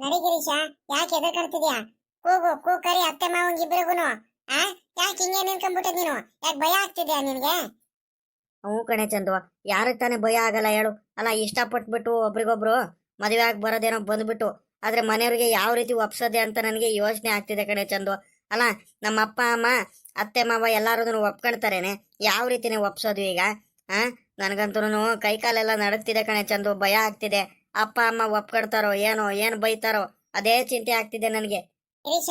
ನಡಿ ಗಿರೀಶ, ಯಾಕೆ ಎದರ್ಕಂತಿದ್ಯಾ? ಕೂಗು ಕೂಕರಿ ಅತ್ತೆ ಮಾವಂಗ್ ಇಬ್ರಿಗುನು. ಆ ಯಾಕೆ ಹಿಂಗೆ ನಿನ್ಕೊಂಡ್ಬಿಟ್ಟೆ ನೀನು? ಯಾಕೆ ಭಯ ಆಗ್ತಿದ್ಯಾ ನಿನ್ಗೆ? ಹ್ಞೂ ಕಣೆ ಚಂದು, ಯಾರಿಗೆ ತಾನೇ ಭಯ ಆಗಲ್ಲ ಹೇಳು? ಅಲ್ಲ, ಇಷ್ಟಪಟ್ಬಿಟ್ಟು ಒಬ್ರಿಗೊಬ್ರು ಮದುವೆ ಆಗಿ ಬರೋದೇನೋ ಬಂದ್ಬಿಟ್ಟು, ಆದ್ರೆ ಮನೆಯವ್ರಿಗೆ ಯಾವ ರೀತಿ ಒಪ್ಸೋದೆ ಅಂತ ನನಗೆ ಯೋಚನೆ ಆಗ್ತಿದೆ ಕಣೆ ಚಂದು. ಅಲ್ಲ, ನಮ್ಮ ಅಪ್ಪ ಅಮ್ಮ ಅತ್ತೆ ಮಾವ ಎಲ್ಲಾರು ಒಪ್ಕೊಳ್ತಾರೇನೆ, ಯಾವ ರೀತಿನೇ ಒಪ್ಸೋದು ಈಗ? ಆ ನನಗಂತೂ ಕೈ ಕಾಲೆಲ್ಲ ನಡಕ್ತಿದೆ ಕಣೆ ಚಂದು, ಭಯ ಆಗ್ತಿದೆ. ಅಪ್ಪ ಅಮ್ಮ ಒಪ್ಕೊಳ್ತಾರೋ ಏನೋ, ಏನ್ ಬೈತಾರೋ ಅದೇ ಚಿಂತೆ ಆಗ್ತಿದೆ ನನಗೆ. ಗಿರೀಶ,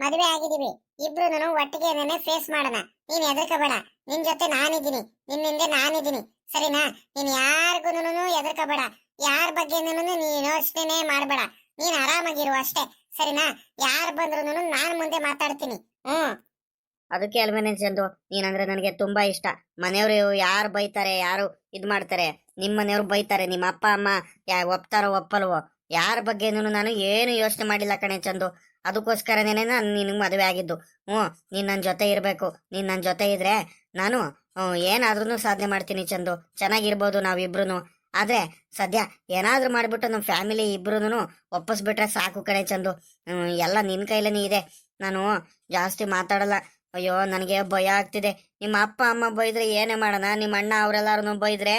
ಮದುವೆ ಆಗಿದೀವಿ, ಇಬ್ರು ಒಟ್ಟಿಗೆ ಫೇಸ್ ಮಾಡೋಣ. ನೀನ್ ಹೆದರ್ಕೋಬೇಡ, ನಿನ್ ಜೊತೆ ನಾನಿದ್ದೀನಿ, ನಿನ್ನಿಂದೆ ನಾನಿದ್ದೀನಿ, ಸರಿನಾ? ನೀನ್ ಯಾರಿಗೂ ಹೆದರ್ಕೋಬೇಡ, ಯಾರ ಬಗ್ಗೆ ನೀನ್ ಯೋಚನೆ ಮಾಡ್ಬೇಡ. ನೀನ್ ಆರಾಮಾಗಿರು ಅಷ್ಟೇ, ಸರಿನಾ? ಯಾರು ಬಂದ್ರು ನಾನ್ ಮುಂದೆ ಮಾತಾಡ್ತೀನಿ. ಅದಕ್ಕೆ ಅಲ್ವೇನೆ ಚಂದು, ನೀನಂದ್ರೆ ನನಗೆ ತುಂಬಾ ಇಷ್ಟ. ಮನೆಯವರು ಯಾರು ಬೈತಾರೆ, ಯಾರು ಇದ್ ಮಾಡ್ತಾರೆ, ನಿಮ್ಮ ಮನೆಯವ್ರು ಬೈತಾರೆ, ನಿಮ್ಮ ಅಪ್ಪ ಅಮ್ಮ ಒಪ್ತಾರೋ ಒಪ್ಪಲ್ವೋ, ಯಾರ ಬಗ್ಗೆನೂ ನಾನು ಏನು ಯೋಚನೆ ಮಾಡಿಲ್ಲ ಕಣೆ ಚಂದು. ಅದಕ್ಕೋಸ್ಕರನೇ ನಾನು ನಿನಗೆ ಮದುವೆ ಆಗಿದ್ದು. ನೀನ್ ನನ್ನ ಜೊತೆ ಇರಬೇಕು. ನೀನ್ ನನ್ನ ಜೊತೆ ಇದ್ರೆ ನಾನು ಏನಾದ್ರೂ ಸಾಧನೆ ಮಾಡ್ತೀನಿ ಚಂದು. ಚೆನ್ನಾಗಿರ್ಬೋದು ನಾವಿಬ್ರು. ಆದ್ರೆ ಸದ್ಯ ಏನಾದ್ರೂ ಮಾಡ್ಬಿಟ್ಟು ನಮ್ಮ ಫ್ಯಾಮಿಲಿ ಇಬ್ರು ಒಪ್ಪಿಸ್ಬಿಟ್ರೆ ಸಾಕು ಕಣೆ ಚಂದು. ಎಲ್ಲ ನಿನ್ ಕೈಲೇನೇ ಇದೆ. ನಾನು ಜಾಸ್ತಿ ಮಾತಾಡಲ್ಲ. ಅಯ್ಯೋ, ನನಗೆ ಭಯ ಆಗ್ತಿದೆ. ನಿಮ್ಮ ಅಪ್ಪ ಅಮ್ಮ ಬೈದ್ರೆ ಏನೇ ಮಾಡೋಣ? ನಿಮ್ಮ ಅಣ್ಣ ಅವರೆಲ್ಲಾರು ಬೈದ್ರೆ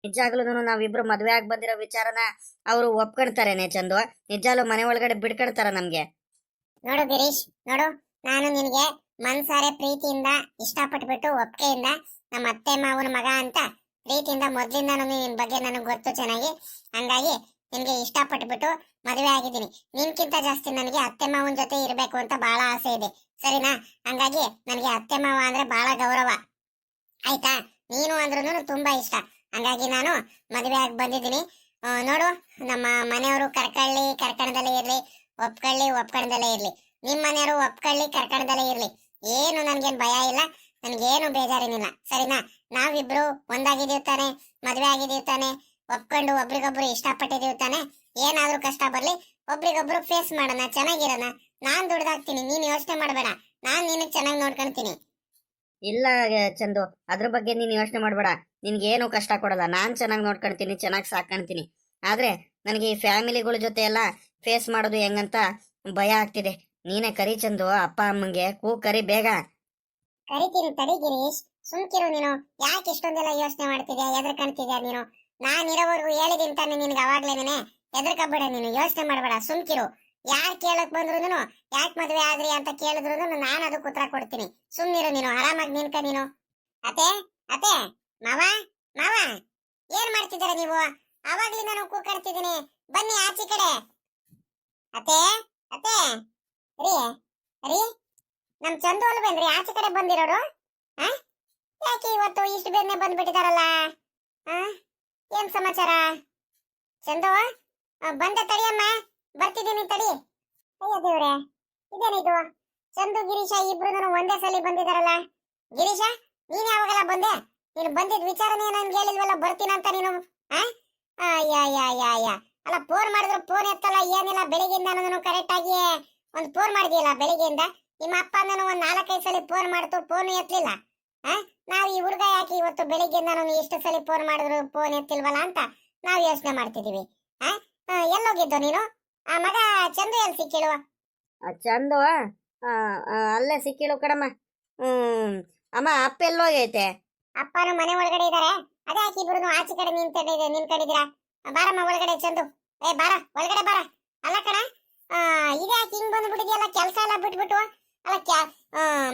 ನಿಜಾಗ್ಲೂ ನಾವಿಬ್ರು ಮದ್ವೆ ಆಗಿ ಬಂದಿರೋ ವಿಚಾರನ ಅವರು ಒಪ್ಕೊಳ್ತಾರೇನೆ ಚಂದು? ನಿಜಾಲು ಮನೆ ಒಳಗಡೆ ಬಿಡ್ಕೊಳ್ತಾರ ನಮ್ಗೆ? ನೋಡು ಗಿರೀಶ್, ನೋಡು, ನಾನು ನಿನಗೆ ಮನ್ಸಾರೆ ಪ್ರೀತಿಯಿಂದ ಇಷ್ಟಪಟ್ಬಿಟ್ಟು ಒಪ್ಕೆಯಿಂದ ನಮ್ಮ ಅತ್ತೆ ಮಾವನ ಮಗ ಅಂತ ಪ್ರೀತಿಯಿಂದ ಮೊದ್ಲಿಂದ ನಿನ್ ಬಗ್ಗೆ ನನಗೆ ಗೊತ್ತು ಚೆನ್ನಾಗಿ. ಹಂಗಾಗಿ ನಿನ್ಗೆ ಇಷ್ಟಪಟ್ಬಿಟ್ಟು ಮದುವೆ ಆಗಿದ್ದೀನಿ. ನಿನ್ಕಿಂತ ಜಾಸ್ತಿ ನನಗೆ ಅತ್ತೆ ಮಾವನ ಜೊತೆ ಇರಬೇಕು ಅಂತ ಬಹಳ ಆಸೆ ಇದೆ, ಸರಿನಾ? ಹಂಗಾಗಿ ನನಗೆ ಅತ್ತೆ ಮಾವ ಅಂದ್ರೆ ಬಹಳ ಗೌರವ, ಆಯ್ತಾ? ನೀನು ಅಂದ್ರೂ ತುಂಬಾ ಇಷ್ಟ. ಹಂಗಾಗಿ ನಾನು ಮದುವೆ ಆಗಿ ಬಂದಿದ್ದೀನಿ. ನೋಡು, ನಮ್ಮ ಮನೆಯವರು ಕರ್ಕಣದಲ್ಲೇ ಇರ್ಲಿ, ಒಪ್ಕಣದಲ್ಲೇ ಇರ್ಲಿ. ನಿಮ್ ಮನೆಯವರು ಕರ್ಕಣದಲ್ಲೇ ಇರ್ಲಿ. ಏನು ನನ್ಗೇನ್ ಭಯ ಇಲ್ಲ, ನನ್ಗೇನು ಬೇಜಾರೇನಿಲ್ಲ, ಸರಿನಾ? ನಾವಿಬ್ರು ಒಂದಾಗಿದ್ದೀವಿ ತಾನೆ, ಮದ್ವೆ ಆಗಿದ್ದೀವಿ ತಾನೆ, ಒಪ್ಕೊಂಡು ಒಬ್ರಿಗೊಬ್ರು ಇಷ್ಟಪಟ್ಟಿದೀವಿ ತಾನೆ. ಏನಾದ್ರೂ ಕಷ್ಟ ಬರ್ಲಿ ಒಬ್ರಿಗೊಬ್ರು ಫೇಸ್ ಮಾಡೋಣ, ಚೆನ್ನಾಗಿರೋಣ. ನಾನ್ ದುಡ್ದಾಕ್ತೀನಿ, ನೀನ್ ಯೋಚನೆ ಮಾಡ್ಬೇಡ. ನಾನ್ ನಿನಗ್ ಚೆನ್ನಾಗಿ ನೋಡ್ಕೊಂತೀನಿ. ಇಲ್ಲ ಚಂದು, ಅದ್ರ ಬಗ್ಗೆ ನೀನ್ ಯೋಚನೆ ಮಾಡ್ಬೇಡ. ನಿನ್ಗೇನು ಕಷ್ಟ ಕೊಡಲ್ಲ, ನಾನ್ ಚೆನ್ನಾಗಿ ನೋಡ್ಕೊಂತೀನಿ, ಚೆನ್ನಾಗಿ ಸಾಕೊಂತೀನಿ. ಆದ್ರೆ ನನಗೆ ಈ ಫ್ಯಾಮಿಲಿಗಳ ಜೊತೆ ಎಲ್ಲ ಫೇಸ್ ಮಾಡೋದು ಹೆಂಗಂತ ಭಯ ಆಗ್ತಿದೆ. ನೀನೇ ಕರಿ ಚಂದು, ಅಪ್ಪ ಅಮ್ಮಂಗೆ ಕರಿ ಬೇಗ. ಕರಿತೀನಿ ತಡಿ ಗಿರೀಶ್, ಸುಮ್ಕಿರು ನೀನು. ಯಾಕೆ ಇಷ್ಟೊಂದೆಲ್ಲ ಯೋಚನೆ ಮಾಡ್ತಿದ್ಯಾ, ಎದ್ರಕಣ್ತಿದ್ಯಾ ನೀನು? ನಾನ್ ಇರೋವರೆಗೂ ಹೇಳಿದೀನಿ ತಾನೆ ನಿನ್ಗೆ, ಅವಾಗ್ಲೇನೆ. ಎದ್ರಕಬೇಡ ನೀನು, ಯೋಚನೆ ಮಾಡ್ಬೇಡ, ಸುಮ್ಕಿರು. ಯಾರ್ ಕೇಳಕ್ ಬಂದ್ರು, ಯಾಕೆ ಮದ್ವೆ ಆದ್ರಿ ಅಂತ ಕೇಳಿದ್ರು ನಾನು ಅದಕ್ಕೆ ಉತ್ತರ ಕೊಡ್ತೀನಿ. ಸುಮ್ನಿರು ನೀನು, ಆರಾಮಾಗಿ ನಿನ್ಕ ನೀನು. ಅತೆ ಅತೆ, ಮಾವ ಮಾವ, ಏನ್ ಮಾಡ್ತಿದ್ದೀರ ನೀವು? ಅವಾಗ್ಲಿ ನಾನು ಕೂಗಾಡ್ತಿದ್ದೀನಿ, ಬನ್ನಿ ಆಚೆ ಕಡೆ. ಅತೆ ಅತೆ, ರೀ ರೀ, ನಮ್ ಚಂದು ಅಲ್ವೇನ್ರಿ ಆಚೆ ಕಡೆ ಬಂದಿರೋರು? ಯಾಕೆ ಇವತ್ತು ಇಷ್ಟು ಬೇಗನೆ ಬಂದ್ಬಿಟ್ಟಿದಾರಲ್ಲ? ಏನ್ ಸಮಾಚಾರ? ಚಂದು, ಬಂದೆ ತಡಿಯಮ್ಮ, ಬರ್ತಿದ್ದೀನಿ ತಡಿ. ಅಯ್ಯ ದೇವ್ರೆ, ಇದೇನಿದು? ಚಂದು ಗಿರೀಶ ಇಬ್ರು ಒಂದೇ ಸಲ ಬಂದಿದಾರಲ್ಲ. ಗಿರೀಶ, ನೀನ್ ಯಾವಾಗಲ್ಲ ಬಂದೆ? ನೀನು ಬಂದಿದ್ ವಿಚಾರನೇ ನನ್ಗೆ ಹೇಳಿಲ್ವಲ್ಲ, ಬರ್ತೀನಂತ ನೀನು. ಅಲ್ಲ, ಫೋನ್ ಮಾಡಿದ್ರು ಫೋನ್ ಎತ್ತಲ್ಲ, ಏನಿಲ್ಲ. ಬೆಳಿಗ್ಗೆಯಿಂದ ನಾನು ಕರೆಕ್ಟ್ ಆಗಿ ಒಂದು ಫೋನ್ ಮಾಡಿದಿಲ್ಲ ಬೆಳಿಗ್ಗೆಯಿಂದ. ನಿಮ್ಮ ಅಪ್ಪ ನಾನು ಒಂದ್ 4-5 ಸಲ ಫೋನ್ ಮಾಡ್ತು, ಫೋನ್ ಎತ್ತಲಿಲ್ಲ. ನಾವ್ ಈ ಹುಡುಗ ಯಾಕೆ ಇವತ್ತು ಬೆಳಿಗ್ಗೆಯಿಂದ ನಾನು ಎಷ್ಟು ಸಲ ಫೋನ್ ಮಾಡಿದ್ರು ಫೋನ್ ಎತ್ತಿಲ್ವಲ್ಲ ಅಂತ ನಾವ್ ಯೋಚನೆ ಮಾಡ್ತಿದೀವಿ. ಎಲ್ಲೋಗಿದ್ದು ನೀನು? ಆ ಮಗ ಚಂದು ಎಲ್ಲಿ ಸಿಕ್ಕಿಳುವ? ಚಂದು ಅಲ್ಲೇ ಸಿಕ್ಕಿಳು ಕಡಮ್ಮ. ಅಮ್ಮ, ಅಪ್ಪ ಎಲ್ಲೋಗೈತೆ? ಅಪ್ಪನು ಮನೆ ಒಳಗಡೆ ಇದಾರೆ. ಅದೇ ಯಾಕೆ ಇಬ್ರು ಆಚೆ ಕಡೆ ನಿಂತ್ಕೊಂಡಿದ್ದೀರಾ? ಬಾರಮ್ಮ ಒಳಗಡೆ ಚಂದು. ಬಾರ ಒಳಗಡೆ ಬಾರ. ಅಲ್ಲ ಕಣ, ಇದೇ ಯಾಕೆ ಹಿಂಗ್ ಬಂದ್ಬಿಟ್ಟಿದ್ಯಲ್ಲ? ಕೆಲಸ ಎಲ್ಲ ಬಿಟ್ಬಿಟ್ಟು. ಅಲ್ಲ,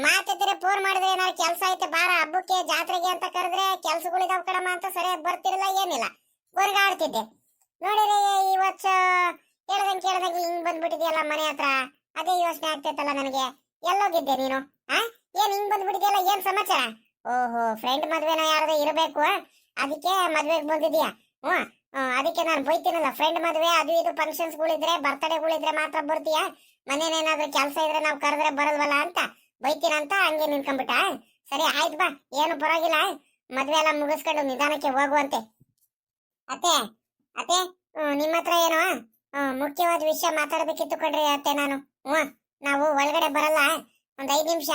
ಮಾತಿದ್ರೆ ಫೋನ್ ಮಾಡಿದ್ರೆ ಏನಾದ್ರು ಕೆಲಸ ಐತೆ, ಬಾರ ಹಬ್ಬಕ್ಕೆ ಜಾತ್ರೆಗೆ ಅಂತ ಕರೆದ್ರೆ ಕೆಲ್ಸಗಳಿದಾವ್ ಕಡಮ್ಮ ಅಂತ ಸರಿಯಾಗಿ ಬರ್ತಿರಲ್ಲ, ಏನಿಲ್ಲ. ಹೊರ್ಗಾಡ್ತಿದ್ದೆ ನೋಡಿರಿ. ಈ ವರ್ಷ ಕೇಳ್ದಂಗೆ ಹಿಂಗ್ ಬಂದ್ಬಿಟ್ಟಿದ್ಯಲ್ಲ ಮನೆ ಹತ್ರ. ಅದೇ ಯೋಚನೆ ಆಗ್ತೈತಲ್ಲ ನನಗೆ. ಎಲ್ಲೋಗಿದ್ದೆ ನೀನು? ಏನ್ ಹಿಂಗ್ ಬಂದ್ಬಿಟ್ಟಿದ್ಯಲ್ಲ, ಏನ್ ಸಮಾಚಾರ? ಓಹೋ, ಫ್ರೆಂಡ್ ಮದ್ವೆನ ಯಾರದ ಇರಬೇಕು, ಅದಕ್ಕೆ ಮದ್ವೆಗೆ ಬಂದಿದ್ಯಾ? ಅದಕ್ಕೆ ನಾನು ಬೈತೀನಲ್ಲ, ಫ್ರೆಂಡ್ ಮದ್ವೆ ಅದು ಇದು ಫಂಕ್ಷನ್ಸ್ಗಳಿದ್ರೆ, ಬರ್ತಡೇಗಳಿದ್ರೆ ಮಾತ್ರ ಬರ್ತೀಯಾ, ಮನೇನೇನಾದ್ರೂ ಕೆಲಸ ಇದ್ರೆ ನಾವು ಕರೆದ್ರೆ ಬರಲ್ವಲ್ಲ ಅಂತ ಬೈತೀನಂತ ಹಂಗೆ ನಿನ್ಕೊಂಡ್ಬಿಟ್ಟ. ಸರಿ ಆಯ್ತು ಬಾ, ಏನು ಪರವಾಗಿಲ್ಲ. ಮದ್ವೆ ಎಲ್ಲ ಮುಗಿಸ್ಕೊಂಡು ನಿಧಾನಕ್ಕೆ ಹೋಗುವಂತೆ. ಅತ್ತೆ ಅತ್ತೆ, ನಿಮ್ಮ ಹತ್ರ ಏನೋ ಮುಖ್ಯವಾದ ವಿಷಯ ಮಾತಾಡ್ಬೇಕಿತ್ತು ಕಣ್ರಿ ಅತ್ತೆ ನಾನು. ನಾವು ಒಳಗಡೆ ಬರಲ್ಲ, ಒಂದ್ 5 ನಿಮಿಷ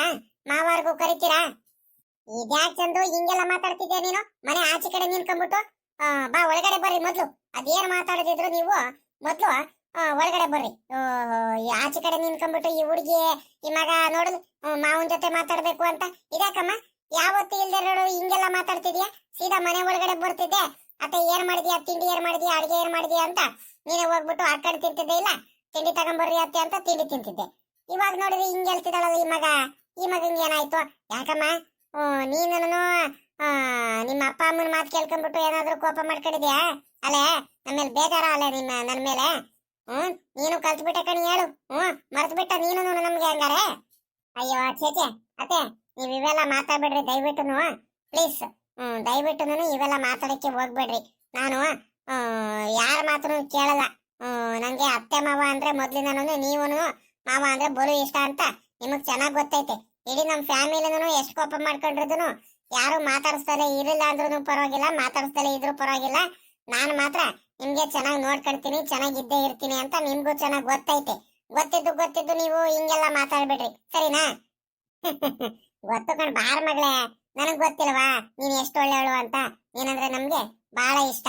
ಮಾವಾರ್ಗೂ ಕರಿತೀರಾ? ಇದ್ಯಾಕ್ ಚಂದು ಹಿಂಗೆಲ್ಲ ಮಾತಾಡ್ತಿದ್ಯಾ ನೀನು? ಮನೆ ಆಚೆ ಕಡೆ ನಿನ್ಕೊಂಡ್ಬಿಟ್ಟು ಬಾ ಒಳಗಡೆ ಬರ್ರಿ. ಮೊದ್ಲು ಅದೇನ್ ಮಾತಾಡದಿದ್ರು ನೀವು ಮೊದ್ಲು ಒಳಗಡೆ ಬರ್ರಿ. ಈ ಆಚೆ ಕಡೆ ನಿಂತ್ಕೊಂಡ್ಬಿಟ್ಟು ಈ ಹುಡುಗಿ ಈ ಮಗ ನೋಡಲು ಮಾವನ್ ಜೊತೆ ಮಾತಾಡ್ಬೇಕು ಅಂತ ಇದಾಕಮ್ಮ. ಯಾವತ್ತು ಇಲ್ದೆ ನೋಡು ಹಿಂಗೆಲ್ಲ ಮಾತಾಡ್ತಿದ್ಯಾ. ಸೀದಾ ಮನೆ ಒಳಗಡೆ ಬರ್ತಿದ್ದೆ. ಅತ್ತೆ ಏನ್ ಮಾಡಿದ್ಯಾ, ತಿಂಡಿ ಏನ್ ಮಾಡಿದ್ಯಾ, ಅಡಿಗೆ ಏನ್ ಮಾಡಿದ್ಯಾ ಅಂತ ನೀನೇ ಹೋಗ್ಬಿಟ್ಟು ಆ ಕಡೆ ತಿಂತಿದ್ದೆ. ಇಲ್ಲ ತಿಂಡಿ ತಗೊಂಬರ್ರಿ ಅತ್ತೆ ಅಂತ ತಿಂಡಿ ತಿಂತಿದ್ದೆ. ಇವಾಗ ನೋಡಿದ್ರೆ ಹಿಂಗೆ ಹೇಳ್ತಿದ್ದಾಳಲ್ಲ ಈ ಮಗಂಗೆ ಏನಾಯ್ತು ಯಾಕಮ್ಮ? ನೀನು ನಿಮ್ಮ ಅಪ್ಪ ಅಮ್ಮನ ಮಾತು ಕೇಳ್ಕೊಂಡ್ಬಿಟ್ಟು ಏನಾದ್ರೂ ಕೋಪ ಮಾಡ್ಕೊಂಡಿದ್ಯಾ? ಅಲ್ಲೇ ನಮ್ಮೇಲೆ ಬೇಜಾರ ಅಲ್ಲೇ ನನ್ನ ಮೇಲೆ? ನೀನು ಕಲ್ತ್ಬಿಟ್ಟೆ ಕಣಿ ಹೇಳು. ಮರ್ತು ಬಿಟ್ಟ ನೀನು ನಮ್ಗೆ ಹಂಗಾರೆ? ಅಯ್ಯೋ ಚೇಚೆ ಅತ್ತೆ, ನೀವ್ ಇವೆಲ್ಲ ಮಾತಾಡ್ಬೇಡ್ರಿ ದಯವಿಟ್ಟು ಪ್ಲೀಸ್. ದಯವಿಟ್ಟು ಇವೆಲ್ಲ ಮಾತಾಡಕ್ಕೆ ಹೋಗ್ಬೇಡ್ರಿ. ನಾನು ಯಾರ ಮಾತನ್ನು ಕೇಳಲ್ಲ. ನಂಗೆ ಅತ್ತೆ ಮಾವ ಅಂದ್ರೆ ಮೊದ್ಲಿಂದನೂ ನೀವು ಮಾವ ಅಂದ್ರೆ ಬಲು ಇಷ್ಟ ಅಂತ ನಿಮಗ್ ಚೆನ್ನಾಗ್ ಗೊತ್ತೈತೆ. ಇಡೀ ನಮ್ ಫ್ಯಾಮಿಲಿನೂ ಎಷ್ಟು ಕೋಪ ಮಾಡ್ಕೊಂಡಿದ್ರು ಯಾರು ಮಾತಾಡಿಸ್ದಲೇ ಇರಲಿಲ್ಲ ಅಂದ್ರೂ ಪರವಾಗಿಲ್ಲ, ಮಾತಾಡಿಸ್ದಲೇ ಇದ್ರು ಪರವಾಗಿಲ್ಲ. ನಾನು ಮಾತ್ರ ನಿಮ್ಗೆ ಚೆನ್ನಾಗಿ ನೋಡ್ಕೊಳ್ತೀನಿ, ಚೆನ್ನಾಗಿದ್ದೇ ಇರ್ತೀನಿ ಅಂತ ನಿಮ್ಗೂ ಚೆನ್ನಾಗಿ ಗೊತ್ತೈತೆ. ಗೊತ್ತಿದ್ದು ನೀವು ಹಿಂಗೆಲ್ಲ ಮಾತಾಡ್ಬೇಡ್ರಿ ಸರಿನಾ? ಗೊತ್ತು ಕಣ್ ಬಾರ್ ಮಗಳೇ, ನನಗ್ ಗೊತ್ತಿಲ್ವಾ ನೀನ್ ಎಷ್ಟು ಒಳ್ಳೆಯವಳು ಅಂತ? ನೀನಂದ್ರೆ ನಮ್ಗೆ ಬಹಳ ಇಷ್ಟ.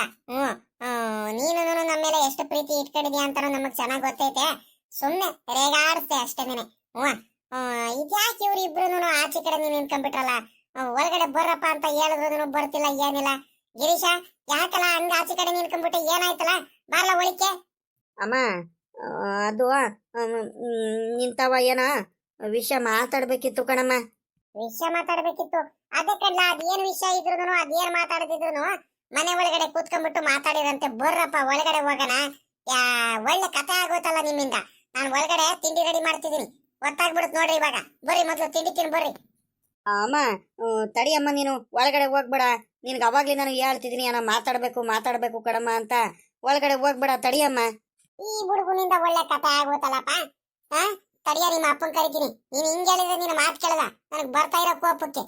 ನೀನು ನಮ್ಮ ಮೇಲೆ ಎಷ್ಟು ಪ್ರೀತಿ ಇಟ್ಕೊಂಡಿದ್ಯಾ ಅಂತ ನಮಗ್ ಚೆನ್ನಾಗ್ ಗೊತ್ತೈತೆ. ಸುಮ್ನೆ ರೇಗಾಡ್ತೆ ಅಷ್ಟೇನೆ. ಇದ್ಯಾಕೆ ಇವ್ರು ಇಬ್ರು ಆಚೆ ಕಡೆ ನೀನ್ ನಿಂತ್ಕೊಂಡ್ಬಿಟ್ರಲ್ಲ? ಒಳಗಡೆ ಬರ್ರಪ್ಪ ಅಂತ ಹೇಳಿದ್ರು ಬರ್ತಿಲ್ಲ ಏನಿಲ್ಲ. ಗಿರೀಶ ಯಾಕಲ್ಲ ಹಂಗ ಆಚೆ ಕಡೆ ನಿಂತ್ಕೊಂಡ್ಬಿಟ್ಟು ಏನಾಯ್ತಲ್ಲ? ಬಾರ್ಲ ಒಳಿಕೆ. ಅಮ್ಮ ಅದು ನಿಂತವ ಏನ ವಿಷಯ ಮಾತಾಡ್ಬೇಕಿತ್ತು ಕಣಮ್ಮ. ವಿಷಯ ಮಾತಾಡ್ಬೇಕಿತ್ತು? ಅದೇ ಕಡ್ಲ, ಅದೇನ್ ವಿಷಯ ಇದ್ರು ಅದೇನ್ ಮಾತಾಡ್ತಿದ್ರು ಮನೆ ಒಳಗಡೆ ಕೂತ್ಕೊಂಡ್ಬಿಟ್ಟು ಮಾತಾಡಿರಂತೆ. ಬರ್ರಪ್ಪ ಒಳಗಡೆ ಹೋಗೋಣ. ಒಳ್ಳೆ ಕಥೆ ಆಗೋತಲ್ಲ ನಿಮ್ಮಿಂದ. ನಾನು ಒಳಗಡೆ ತಿಂಡಿ ರೆಡಿ ಮಾಡ್ತಿದ್ದೀನಿ, ಗೊತ್ತಾಗ್ಬಿಡುತ್ತೆ ನೋಡ್ರಿ. ಇವಾಗ ಬರ್ರಿ, ಮೊದ್ಲು ತಿಂಡಿ ತಿನ್ ಬರ್ರಿ. ಅಮ್ಮ ತಡಿಯಮ್ಮ, ನೀನು ಒಳಗಡೆ ಹೋಗ್ಬೇಡ. ನಿನ್ಗೆ ಅವಾಗ್ಲೇ ನಾನು ಹೇಳ್ತಿದ್ದೀನಿ ಏನೋ ಮಾತಾಡ್ಬೇಕು ಕಣಮ್ಮ ಅಂತ. ಒಳಗಡೆ ಹೋಗ್ಬೇಡ, ತಡಿಯಮ್ಮ. ಈ ಹುಡುಗನಿಂದ ಒಳ್ಳೆ ಕಥೆ ಆಗೋತಲ್ಲಪ್ಪ. ತಡಿಯ, ನಿಮ್ಮ ಅಪ್ಪನ್ ಕರಿತೀನಿ. ನೀನ್ ಹಿಂಗ್ ಹೇಳಿದ್ರೆ ನೀನು ಮಾತು ಕೇಳದ ನನಗ್ ಬರ್ತಾ ಇರೋ ಕೋಪಕ್ಕೆ.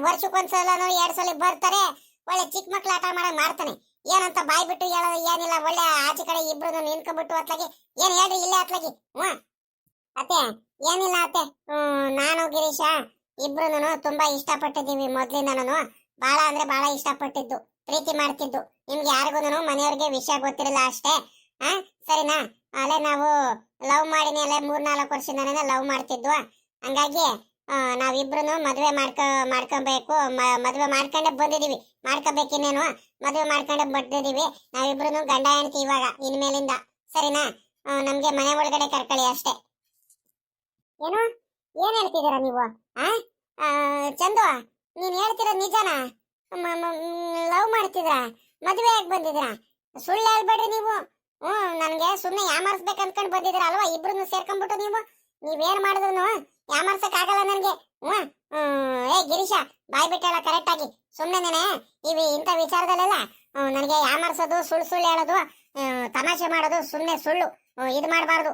ವರ್ಷಕ್ಕೊಂದ್ಸಲನೋ 2 ಸಲ ಬರ್ತಾರೆ. ಒಳ್ಳೆ ಚಿಕ್ಕ ಮಕ್ಳು ಆಟ ಮಾಡಕ್ ಮಾಡ್ತಾನೆ. ಏನಂತ ಬಾಯ್ ಬಿಟ್ಟು ಹೇಳೋದು ಏನಿಲ್ಲ. ಒಳ್ಳೆ ಆಚೆ ಕಡೆ ಇಬ್ರು ನಿಂತ್ಕೊಂಡ್ಬಿಟ್ಟು ಅತ್ಲಾಗಿ ಏನ್ ಹೇಳ್ರಿ ಇಲ್ಲೇ ಅತ್ಲಾಗಿ. ಅತ್ತೆ ಏನಿಲ್ಲ ಅತ್ತೆ, ನಾನು ಗಿರೀಶ ಇಬ್ರು ತುಂಬಾ ಇಷ್ಟಪಟ್ಟಿದ್ದೀವಿ. ಮೊದ್ಲಿಂದನೂ ಬಹಳ ಅಂದ್ರೆ ಬಹಳ ಇಷ್ಟಪಟ್ಟಿದ್ದು, ಪ್ರೀತಿ ಮಾಡ್ತಿದ್ದು. ನಿಮ್ಗೆ ಯಾರಿಗೂ ಮನೆಯವ್ರಿಗೆ ವಿಷಯ ಗೊತ್ತಿರಲಿಲ್ಲ ಅಷ್ಟೇ. ಸರಿನಾ? ಅಲ್ಲೇ ನಾವು ಲವ್ ಮಾಡಿನೇ ಅಲ್ಲೇ 3-4 ವರ್ಷದಿಂದನೇ ಲವ್ ಮಾಡ್ತಿದ್ವು. ಹಂಗಾಗಿ ನಾವಿಬ್ರು ಮದ್ವೆ ಮಾಡ್ಕೊಬೇಕು. ಮದ್ವೆ ಮಾಡ್ಕೊಂಡೆ ಬಂದಿದೀವಿ. ಮಾಡ್ಕೋಬೇಕಿನ್ನೇನು, ಮದ್ವೆ ಮಾಡ್ಕೊಂಡೆ ಬಂದಿದೀವಿ. ನಾವಿಬ್ರು ಗಂಡ ಹೆಂಡತಿ ಇವಾಗ ಇನ್ಮೇಲಿಂದ. ಸರಿನಾ? ನಮ್ಗೆ ಮನೆ ಒಳಗಡೆ ಕರ್ಕೊಳ್ಳಿ ಅಷ್ಟೇ. ಏನು ಏನ್ ಹೇಳ್ತಿದ್ದೀರಾ ನೀವು? ಚಂದು, ನೀನ್ ಹೇಳ್ತಿರೋದ್ ನಿಜನಾ? ಲವ್ ಮಾಡ್ತಿದ್ರಾ? ಮದ್ವೆ ಯಾಕೆ ಬಂದಿದ್ರಾ? ಸುಳ್ಳು ಹೇಳ್ಬೇಡ್ರಿ ನೀವು. ನನ್ಗೆ ಸುಮ್ನೆ ಯಾಮಾರ್ಸ್ಬೇಕು ಅನ್ಕೊಂಡ್ ಬಂದಿದ್ರ ಅಲ್ವಾ? ಇಬ್ರು ಸೇರ್ಕೊಂಡ್ಬಿಟ್ಟು ನೀವೇನ್ ಮಾಡಿದ್ರು ಯಾಮಾರ್ಸಕ್ ಆಗಲ್ಲ ನನ್ಗೆ. ಏ ಗಿರೀಶ, ಬಾಯ್ ಬಿಟ್ಟಲ್ಲ ಕರೆಕ್ಟ್ ಆಗಿ. ಸುಮ್ನೆ ಇಂಥ ವಿಚಾರದಲ್ಲೆಲ್ಲ ನನಗೆ ಯಾಮಾರ್ಸೋದು, ಸುಳ್ಳು ಹೇಳೋದು, ತಮಾಷೆ ಮಾಡೋದು, ಸುಮ್ನೆ ಸುಳ್ಳು ಇದು ಮಾಡಬಾರ್ದು.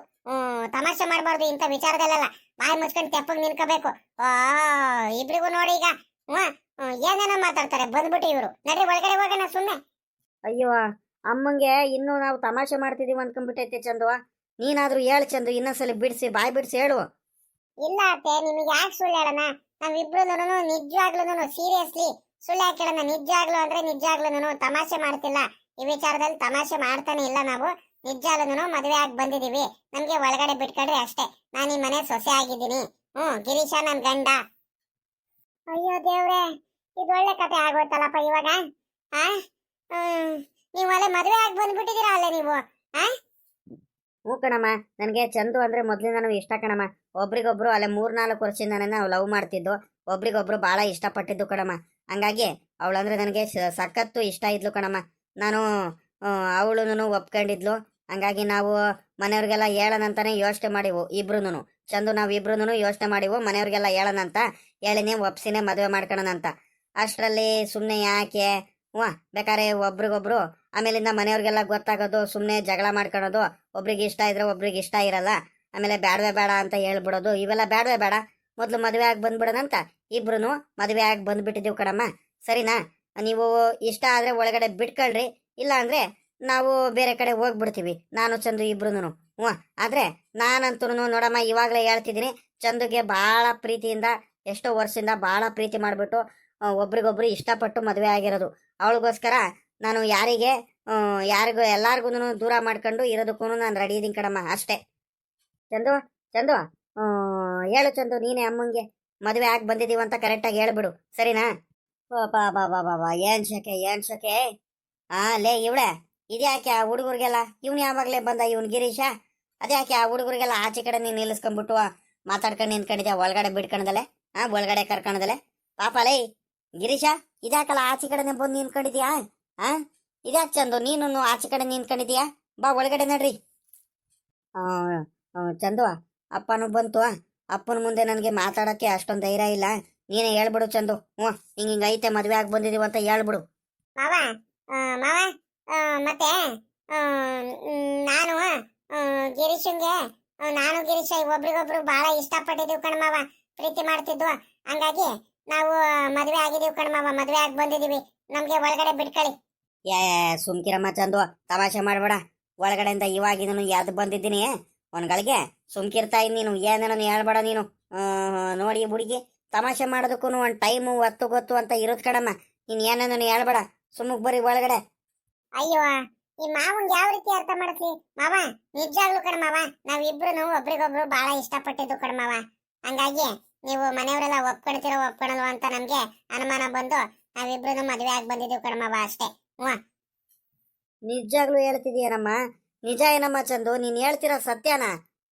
ತಮಾಷೆ ಮಾಡಬಾರ್ದು ಇಂಥ ವಿಚಾರದಲ್ಲೆಲ್ಲ. ಬಾಯಿ ಮುಚ್ಕೊಂಡು ತೆಪ್ಪಗ್ ನಿನ್ಕೋಬೇಕು. ಇಬ್ರಿಗೂ ನೋಡಿ ಈಗ ಏನೇನೋ ಮಾತಾಡ್ತಾರೆ ಬಂದ್ಬಿಟ್ಟು ಇವರು. ನಡ್ರಿ ಒಳಗಡೆ ಹೋಗೋಣ ಸುಮ್ನೆ. ಅಯ್ಯೋ ಅಮ್ಮಂಗೆ ಇನ್ನೂ ನಾವು ತಮಾಷೆ ಮಾಡ್ತಿದೀವಿ ಅನ್ಕೊಂಡ್ಬಿಟ್ಟೈತೆ ಚಂದು. ನೀನಾದ್ರೂ ಹೇಳು ಚಂದು, ಇನ್ನೊಂದ್ಸಲಿ ಬಾಯ್ ಬಿಡಿಸಿ ಹೇಳು. ಇಲ್ಲ ಅತ್ತೆ, ನಿಮಗೆ ಯಾಕೆ ಸುಳ್ಳು ಹೇಳೋಣ? ನಾವಿಬ್ರು ನಿಜವಾಗ್ಲೂ ಸೀರಿಯಸ್ಲಿ ಸುಳ್ಳು ಯಾಕೆ ಹೇಳೋಣ? ನಿಜವಾಗ್ಲೂ ತಮಾಷೆ ಮಾಡ್ತಿಲ್ಲ. ಈ ವಿಚಾರದಲ್ಲಿ ತಮಾಷೆ ಮಾಡ್ತಾನೆ ಇಲ್ಲ ನಾವು. ನಿಜಾಗ್ಲೂ ಮದುವೆ ಆಗಿ ಬಂದಿದೀವಿ. ನಮ್ಗೆ ಒಳಗಡೆ ಬಿಟ್ಕೊಡ್ರಿ ಅಷ್ಟೇ. ನಾನು ಈ ಮನೆ ಸೊಸೆ ಆಗಿದ್ದೀನಿ. ಗಿರೀಶ ನನ್ ಗಂಡ. ಅಯ್ಯೋ ದೇವ್ರೆ, ಇದು ಒಳ್ಳೆ ಕತೆ ಆಗೋಯ್ತಲ್ಲಪ್ಪ ಇವಾಗ. ನೀವು ಅಲ್ಲೇ ಮದುವೆ ಆಗಿ ಬಂದ್ಬಿಟ್ಟಿದ್ದೀರಾ ಅಲ್ಲೇ ನೀವು? ಹ್ಞೂ ಕಣಮ್ಮ, ನನಗೆ ಚಂದು ಅಂದ್ರೆ ಮೊದ್ಲಿಂದ ಇಷ್ಟ ಕಣಮ್ಮ. ಒಬ್ರಿಗೊಬ್ರು ಅಲ್ಲೇ 3-4 ವರ್ಷದಿಂದಾನೆ ನಾವು ಲವ್ ಮಾಡ್ತಿದ್ದು. ಒಬ್ರಿಗೊಬ್ರು ಭಾಳ ಇಷ್ಟಪಟ್ಟಿದ್ದು ಕಣಮ್ಮ. ಹಂಗಾಗಿ ಅವಳಂದ್ರೆ ನನಗೆ ಸಖತ್ತು ಇಷ್ಟ ಇದ್ಲು ಕಣಮ್ಮ. ನಾನು ಅವಳು ಒಪ್ಕೊಂಡಿದ್ಲು. ಹಂಗಾಗಿ ನಾವು ಮನೆಯವ್ರಿಗೆಲ್ಲ ಹೇಳೋಣಂತಾನೆ ಯೋಚನೆ ಮಾಡಿವು ಇಬ್ರು. ಚಂದು ನಾವಿಬ್ರು ಯೋಚನೆ ಮಾಡಿವು ಮನೆಯವ್ರಿಗೆಲ್ಲ ಹೇಳೋಣಂತ. ಹೇಳಿನೇ ಒಪ್ಸಿನೇ ಮದುವೆ ಮಾಡ್ಕೊಳ್ಳೋಣಂತ. ಅಷ್ಟರಲ್ಲಿ ಸುಮ್ಮನೆ ಯಾಕೆ ಬೇಕಾದ್ರೆ ಒಬ್ರಿಗೊಬ್ರು ಆಮೇಲಿಂದ ಮನೆಯವ್ರಿಗೆಲ್ಲ ಗೊತ್ತಾಗೋದು, ಸುಮ್ಮನೆ ಜಗಳ ಮಾಡ್ಕೊಳೋದು, ಒಬ್ರಿಗೆ ಇಷ್ಟ ಇದ್ರೆ ಒಬ್ರಿಗೆ ಇಷ್ಟ ಇರಲ್ಲ, ಆಮೇಲೆ ಬ್ಯಾಡವೇ ಬೇಡ ಅಂತ ಹೇಳ್ಬಿಡೋದು, ಇವೆಲ್ಲ ಬ್ಯಾಡವೇ ಬೇಡ. ಮೊದಲು ಮದುವೆ ಆಗಿ ಬಂದ್ಬಿಡೋಣಂತ ಇಬ್ರು ಮದುವೆ ಆಗಿ ಬಂದ್ಬಿಟ್ಟಿದ್ದೀವಿ ಕಣಮ್ಮ. ಸರಿನಾ? ನೀವು ಇಷ್ಟ ಆದ್ರೆ ಒಳಗಡೆ ಬಿಟ್ಕೊಳ್ರಿ, ಇಲ್ಲ ಅಂದ್ರೆ ನಾವು ಬೇರೆ ಕಡೆ ಹೋಗ್ಬಿಡ್ತೀವಿ, ನಾನು ಚಂದು ಇಬ್ರು. ಆದ್ರೆ ನಾನಂತೂ ನೋಡಮ್ಮ ಇವಾಗಲೇ ಹೇಳ್ತಿದ್ದೀನಿ, ಚಂದುಗೆ ಭಾಳ ಪ್ರೀತಿಯಿಂದ ಎಷ್ಟೋ ವರ್ಷದಿಂದ ಭಾಳ ಪ್ರೀತಿ ಮಾಡಿಬಿಟ್ಟು ಒಬ್ರಿಗೊಬ್ರು ಇಷ್ಟಪಟ್ಟು ಮದುವೆ ಆಗಿರೋದು. ಅವಳಿಗೋಸ್ಕರ ನಾನು ಯಾರಿಗೆ ಯಾರಿಗೂ ಎಲ್ಲಾರ್ಗು ದೂರ ಮಾಡ್ಕೊಂಡು ಇರೋದಕ್ಕೂ ನಾನು ರೆಡಿ ಇದೀನಿ ಕಣಮ್ಮ ಅಷ್ಟೇ. ಚಂದು ಚಂದು ಹೇಳು ಚಂದು, ನೀನೇ ಅಮ್ಮಂಗೆ ಮದುವೆ ಆಗಿ ಬಂದಿದೀವ ಅಂತ ಕರೆಕ್ಟಾಗಿ ಹೇಳ್ಬಿಡು, ಸರಿನಾ? ಬಾ ಬಾ ಬಾ ಬಾ ಬಾ, ಏನ್ ಶಕೆ ಏನ್ ಶಕೆ. ಲೇ ಇವಳೆ, ಇದ್ಯಾಕೆ ಆ ಹುಡುಗರಿಗೆಲ್ಲ ಇವ್ನು ಯಾವಾಗಲೇ ಬಂದ ಇವ್ನು ಗಿರೀಶ, ಅದ್ಯಾಕೆ ಆ ಹುಡುಗರಿಗೆಲ್ಲ ಆಚೆ ಕಡೆ ನೀನು ನಿಲ್ಲಿಸ್ಕೊಂಡ್ಬಿಟ್ಟು ಮಾತಾಡ್ಕೊಂಡು ನಿಂತ್ಕೊಂಡಿದ್ಯಾ ಒಳಗಡೆ ಬಿಡ್ಕಣದಲೆ, ಒಳಗಡೆ ಕರ್ಕಣದಲೆ? ಪಾಪ ಲೇ ಗಿರೀಶ, ಇದ್ಯಾಕಲ್ಲ ಆಚೆ ಕಡೆನೆ ಬಂದು ನಿಂತ್ಕೊಂಡಿದ್ಯಾ? ಇದ್ಯಾಕೆ ಚಂದು ನೀನು ಆಚೆ ಕಡೆ ನಿಂತ್ಕೊಂಡಿದ್ಯಾ? ಬಾ ಒಳಗಡೆ ನಡ್ರಿ. ಚಂದು, ಅಪ್ಪನೂ ಬಂತು, ಅಪ್ಪನ ಮುಂದೆ ನನಗೆ ಮಾತಾಡೋಕ್ಕೆ ಅಷ್ಟೊಂದು ಧೈರ್ಯ ಇಲ್ಲ, ನೀನೇ ಹೇಳ್ಬಿಡು ಚಂದು. ಹಿಂಗೆ ಐತೆ ಮದುವೆ ಆಗಿ ಬಂದಿದೀವಿ ಅಂತ ಹೇಳ್ಬಿಡು. ಮಾವ ಮಾವ ಮತ್ತೆ ನಾನು ಗಿರೀಶಂಗೆ ನಾನು ಗಿರೀಶ ಒಬ್ರಿಗೊಬ್ರು ಬಹಳ ಇಷ್ಟಪಟ್ಟಿದ್ದೀವಿ ಕಣ್ಮಾವ, ಪ್ರೀತಿ ಮಾಡ್ತಿದ್ವು. ಹಂಗಾಗಿ ನಾವು ಮದುವೆ ಆಗಿದ್ದೀವಿ ಕಣ್ಮಾವ, ಮದುವೆ ಆಗಿ ಬಂದಿದ್ದೀವಿ, ನಮ್ಗೆ ಒಳಗಡೆ ಬಿಟ್ಕೊಳ್ಳಿ. ಸುಮ್ಕಿರಮ್ಮ ಚಂದು, ತಮಾಷೆ ಮಾಡಬೇಡ. ಒಳಗಡೆಯಿಂದ ಇವಾಗಿನ ಯಾವ್ದು ಬಂದಿದ್ದೀನಿ ಒಂದ್ಗಳಿಗೆ ಸುಮ್ಕಿರ್ತಾ ನೀನು, ಏನೇನೋ ಹೇಳ್ಬೇಡ ನೀನು. ನೋಡಿ ಹುಡುಗಿ, ತಮಾಷೆ ಮಾಡೋದಕ್ಕೂ ಒಂದು ಟೈಮು ಹೊತ್ತು ಗೊತ್ತು ಅಂತ ಇರೋದು ಕಣಮ್ಮ, ನೀನು ಏನೇನೋ ಹೇಳ್ಬೇಡ, ಸುಮ್ಮಕ್ ಬರೀ ಒಳಗಡೆ. ಅಯ್ಯೋ, ಈ ಮಾವಂಗ್ ಯಾವ ರೀತಿ ಅರ್ಥ ಮಾಡಿಸ್ಲಿ ಮಾವ? ನಿಜಾಗ್ಲು ಕಣ್ಮಾವ, ನಾವಿಬ್ರು ಒಬ್ರಿಗೊಬ್ರು ಬಹಳ ಇಷ್ಟಪಟ್ಟಿದ್ದು ಕಣ್ಮಾವ. ಹಂಗಾಗಿ ನೀವು ಮನೆಯವರೆಲ್ಲ ಒಪ್ಕೊಳಲ್ವ ಅಂತ ನಮ್ಗೆ ಅನುಮಾನ ಬಂದು ನಾವಿಬ್ರು ಮದುವೆ ಆಗಿ ಬಂದಿದ್ದೀವಿ ಕಣ್ಮಾವ, ಅಷ್ಟೇ. ನಿಜಾಗ್ಲೂ ಹೇಳ್ತಿದೀಯನಮ್ಮ? ನಿಜ ಏನಮ್ಮ ಚಂದು, ನೀನ್ ಹೇಳ್ತಿರೋ ಸತ್ಯನ?